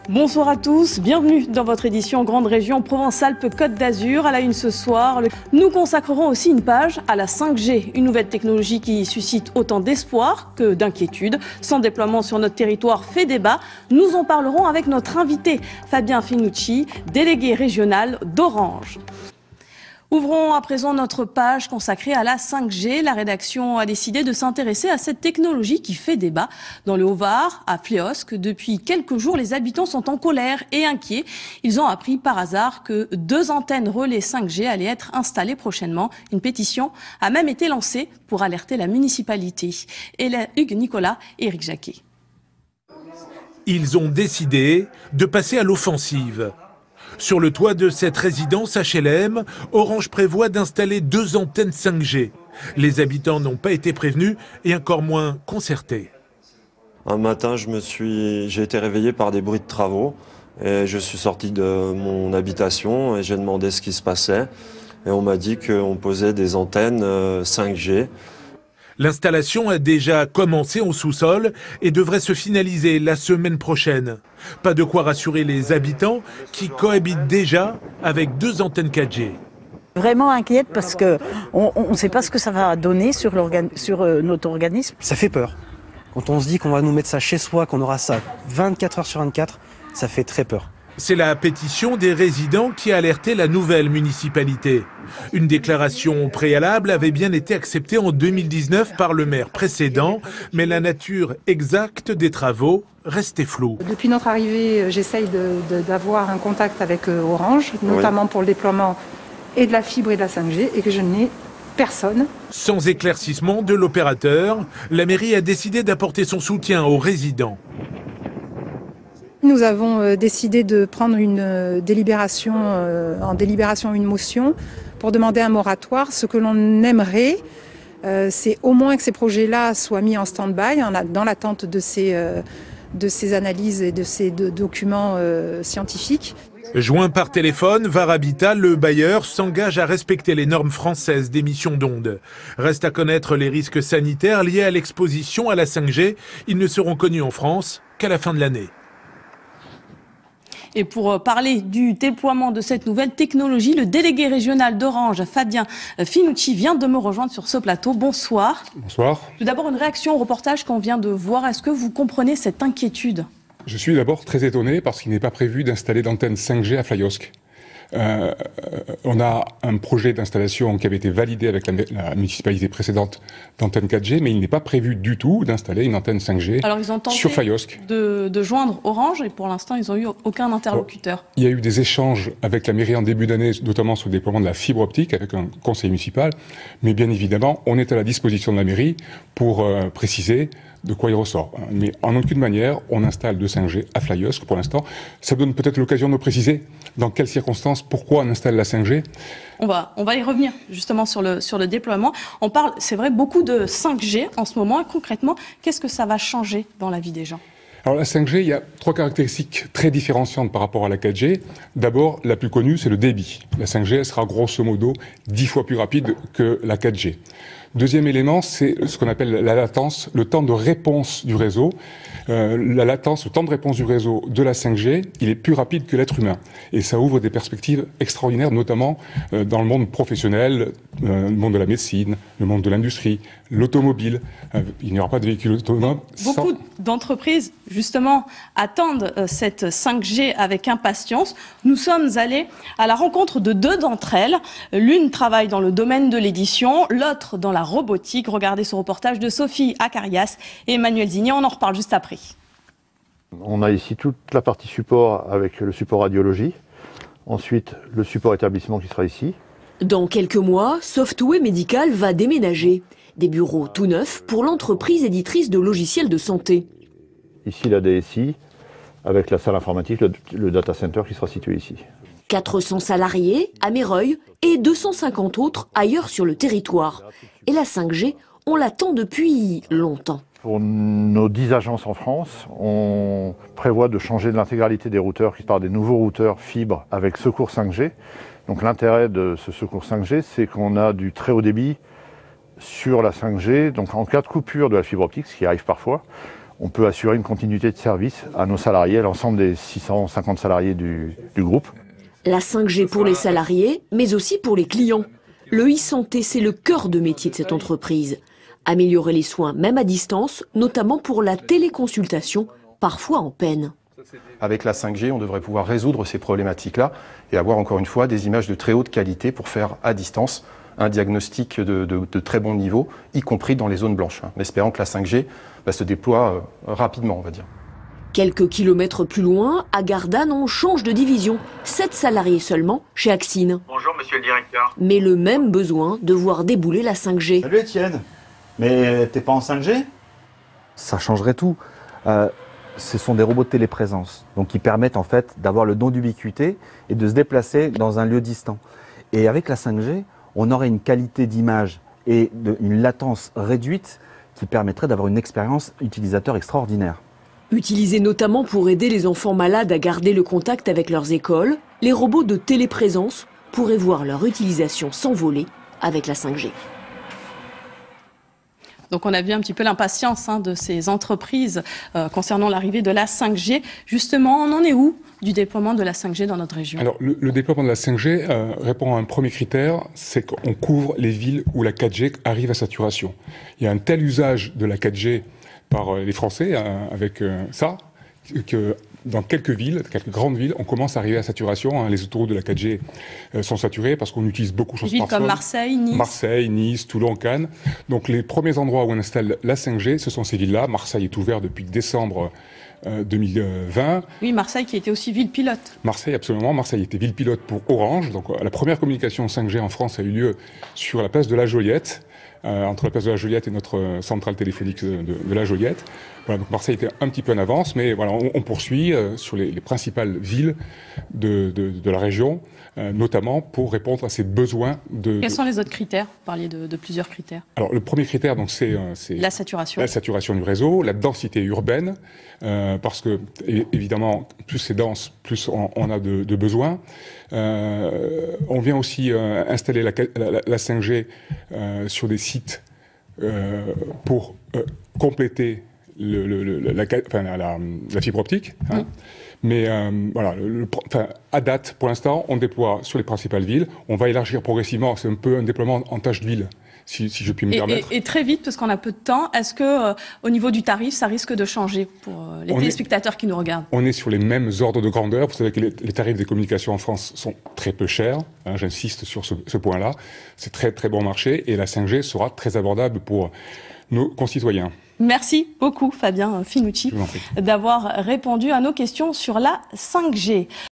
Bonsoir à tous, bienvenue dans votre édition Grande Région Provence-Alpes-Côte d'Azur. À la une ce soir, nous consacrerons aussi une page à la 5G, une nouvelle technologie qui suscite autant d'espoir que d'inquiétude. Son déploiement sur notre territoire fait débat. Nous en parlerons avec notre invité Fabien Finucci, délégué régional d'Orange. Ouvrons à présent notre page consacrée à la 5G. La rédaction a décidé de s'intéresser à cette technologie qui fait débat. Dans le Haut-Var, à Fléosque, depuis quelques jours, les habitants sont en colère et inquiets. Ils ont appris par hasard que 2 antennes relais 5G allaient être installées prochainement. Une pétition a même été lancée pour alerter la municipalité. Et Hugues Nicolas et Éric Jacquet. Ils ont décidé de passer à l'offensive. Sur le toit de cette résidence HLM, Orange prévoit d'installer 2 antennes 5G. Les habitants n'ont pas été prévenus et encore moins concertés. Un matin, j'ai été réveillé par des bruits de travaux et je suis sorti de mon habitation et j'ai demandé ce qui se passait. Et on m'a dit qu'on posait des antennes 5G. L'installation a déjà commencé au sous-sol et devrait se finaliser la semaine prochaine. Pas de quoi rassurer les habitants qui cohabitent déjà avec 2 antennes 4G. Vraiment inquiète parce qu'on ne sait pas ce que ça va donner sur notre organisme. Ça fait peur. Quand on se dit qu'on va nous mettre ça chez soi, qu'on aura ça 24 heures sur 24, ça fait très peur. C'est la pétition des résidents qui a alerté la nouvelle municipalité. Une déclaration préalable avait bien été acceptée en 2019 par le maire précédent, mais la nature exacte des travaux restait floue. Depuis notre arrivée, j'essaye d'avoir un contact avec Orange, notamment pour le déploiement et de la fibre et de la 5G, et que je n'ai personne. Sans éclaircissement de l'opérateur, la mairie a décidé d'apporter son soutien aux résidents. Nous avons décidé de prendre une délibération, une motion pour demander un moratoire. Ce que l'on aimerait, c'est au moins que ces projets-là soient mis en stand-by dans l'attente de ces analyses et de ces documents scientifiques. Joint par téléphone, VAR Habitat, le bailleur, s'engage à respecter les normes françaises d'émission d'ondes. Reste à connaître les risques sanitaires liés à l'exposition à la 5G. Ils ne seront connus en France qu'à la fin de l'année. Et pour parler du déploiement de cette nouvelle technologie, le délégué régional d'Orange, Fabien Finucci, vient de me rejoindre sur ce plateau. Bonsoir. Bonsoir. Tout d'abord, une réaction au reportage qu'on vient de voir. Est-ce que vous comprenez cette inquiétude ? Je suis d'abord très étonné parce qu'il n'est pas prévu d'installer d'antenne 5G à Fléosque. On a un projet d'installation qui avait été validé avec la municipalité précédente d'antenne 4G, mais il n'est pas prévu du tout d'installer une antenne 5G sur Fléosque. De joindre Orange et pour l'instant, ils n'ont eu aucun interlocuteur. Il y a eu des échanges avec la mairie en début d'année, notamment sur le déploiement de la fibre optique avec un conseil municipal, mais bien évidemment, on est à la disposition de la mairie pour préciser de quoi il ressort. Mais en aucune manière, on installe de 5G à Fléosque pour l'instant. Ça donne peut-être l'occasion de préciser dans quelles circonstances, pourquoi on installe la 5G. On va y revenir justement sur le déploiement. On parle, c'est vrai, beaucoup de 5G en ce moment. Et concrètement, qu'est-ce que ça va changer dans la vie des gens ? Alors la 5G, il y a 3 caractéristiques très différenciantes par rapport à la 4G. D'abord, la plus connue, c'est le débit. La 5G, elle sera grosso modo 10 fois plus rapide que la 4G. Deuxième élément, c'est ce qu'on appelle la latence, le temps de réponse du réseau. La latence, le temps de réponse du réseau de la 5G, il est plus rapide que l'être humain. Et ça ouvre des perspectives extraordinaires, notamment dans le monde professionnel, le monde de la médecine, le monde de l'industrie, l'automobile. Il n'y aura pas de véhicules autonomes. Beaucoup d'entreprises, justement, attendent cette 5G avec impatience. Nous sommes allés à la rencontre de 2 d'entre elles. L'une travaille dans le domaine de l'édition, l'autre dans la robotique. Regardez ce reportage de Sophie Acarias et Emmanuel Zigné. On en reparle juste après. On a ici toute la partie support avec le support radiologie. Ensuite, le support établissement qui sera ici. Dans quelques mois, Softway Médical va déménager. Des bureaux tout neufs pour l'entreprise éditrice de logiciels de santé. Ici, la DSI, avec la salle informatique, le data center qui sera situé ici. 400 salariés à Méreuil et 250 autres ailleurs sur le territoire. Et la 5G, on l'attend depuis longtemps. Pour nos 10 agences en France, on prévoit de changer de l'intégralité des routeurs par des nouveaux routeurs fibres avec secours 5G. Donc l'intérêt de ce secours 5G, c'est qu'on a du très haut débit sur la 5G. Donc en cas de coupure de la fibre optique, ce qui arrive parfois, on peut assurer une continuité de service à nos salariés, à l'ensemble des 650 salariés du groupe. La 5G pour les salariés, mais aussi pour les clients. Le e-santé, c'est le cœur de métier de cette entreprise. Améliorer les soins, même à distance, notamment pour la téléconsultation, parfois en peine. Avec la 5G, on devrait pouvoir résoudre ces problématiques-là et avoir encore une fois des images de très haute qualité pour faire à distance un diagnostic de très bon niveau, y compris dans les zones blanches, en espérant que la 5G se déploie rapidement, on va dire. Quelques kilomètres plus loin, à Gardanne, on change de division. 7 salariés seulement chez Axine. Bonjour monsieur le directeur. Mais le même besoin de voir débouler la 5G. Salut Étienne. Mais t'es pas en 5G? Ça changerait tout. Ce sont des robots de téléprésence, donc qui permettent en fait d'avoir le don d'ubiquité et de se déplacer dans un lieu distant. Et avec la 5G, on aurait une qualité d'image et une latence réduite qui permettrait d'avoir une expérience utilisateur extraordinaire. Utilisés notamment pour aider les enfants malades à garder le contact avec leurs écoles, les robots de téléprésence pourraient voir leur utilisation s'envoler avec la 5G. Donc on a vu un petit peu l'impatience de ces entreprises concernant l'arrivée de la 5G. Justement, on en est où du déploiement de la 5G dans notre région? Alors le déploiement de la 5G répond à un premier critère, c'est qu'on couvre les villes où la 4G arrive à saturation. Il y a un tel usage de la 4G par les Français avec ça, que dans quelques villes, quelques grandes villes, on commence à arriver à saturation. Les autoroutes de la 4G sont saturées parce qu'on utilise beaucoup de choses par comme Marseille, Nice, Toulon, Cannes. Donc les premiers endroits où on installe la 5G, ce sont ces villes-là. Marseille est ouvert depuis décembre 2020. Oui, Marseille qui était aussi ville pilote. Marseille, absolument. Marseille était ville pilote pour Orange. Donc la première communication 5G en France a eu lieu sur la place de la Joliette. Entre la place de la Joliette et notre centrale téléphonique de la Joliette. Voilà, donc Marseille était un petit peu en avance, mais voilà, on poursuit sur les principales villes de la région, notamment pour répondre à ces besoins de... Quels sont les autres critères? Vous parliez de plusieurs critères. Alors le premier critère, donc, c'est la saturation. La saturation du réseau, la densité urbaine, parce que évidemment, plus c'est dense, plus on a de besoins. On vient aussi installer la 5G sur des sites pour compléter la fibre optique. Hein. Mais voilà, à date, pour l'instant, on déploie sur les principales villes. On va élargir progressivement. C'est un peu un déploiement en tâche d'huile, si je puis me permettre. Et très vite, parce qu'on a peu de temps, est-ce que au niveau du tarif, ça risque de changer pour les téléspectateurs qui nous regardent? On est sur les mêmes ordres de grandeur. Vous savez que les tarifs des communications en France sont très peu chers. Hein, j'insiste sur ce point-là. C'est très très bon marché et la 5G sera très abordable pour nos concitoyens. Merci beaucoup Fabien Finucci d'avoir répondu à nos questions sur la 5G.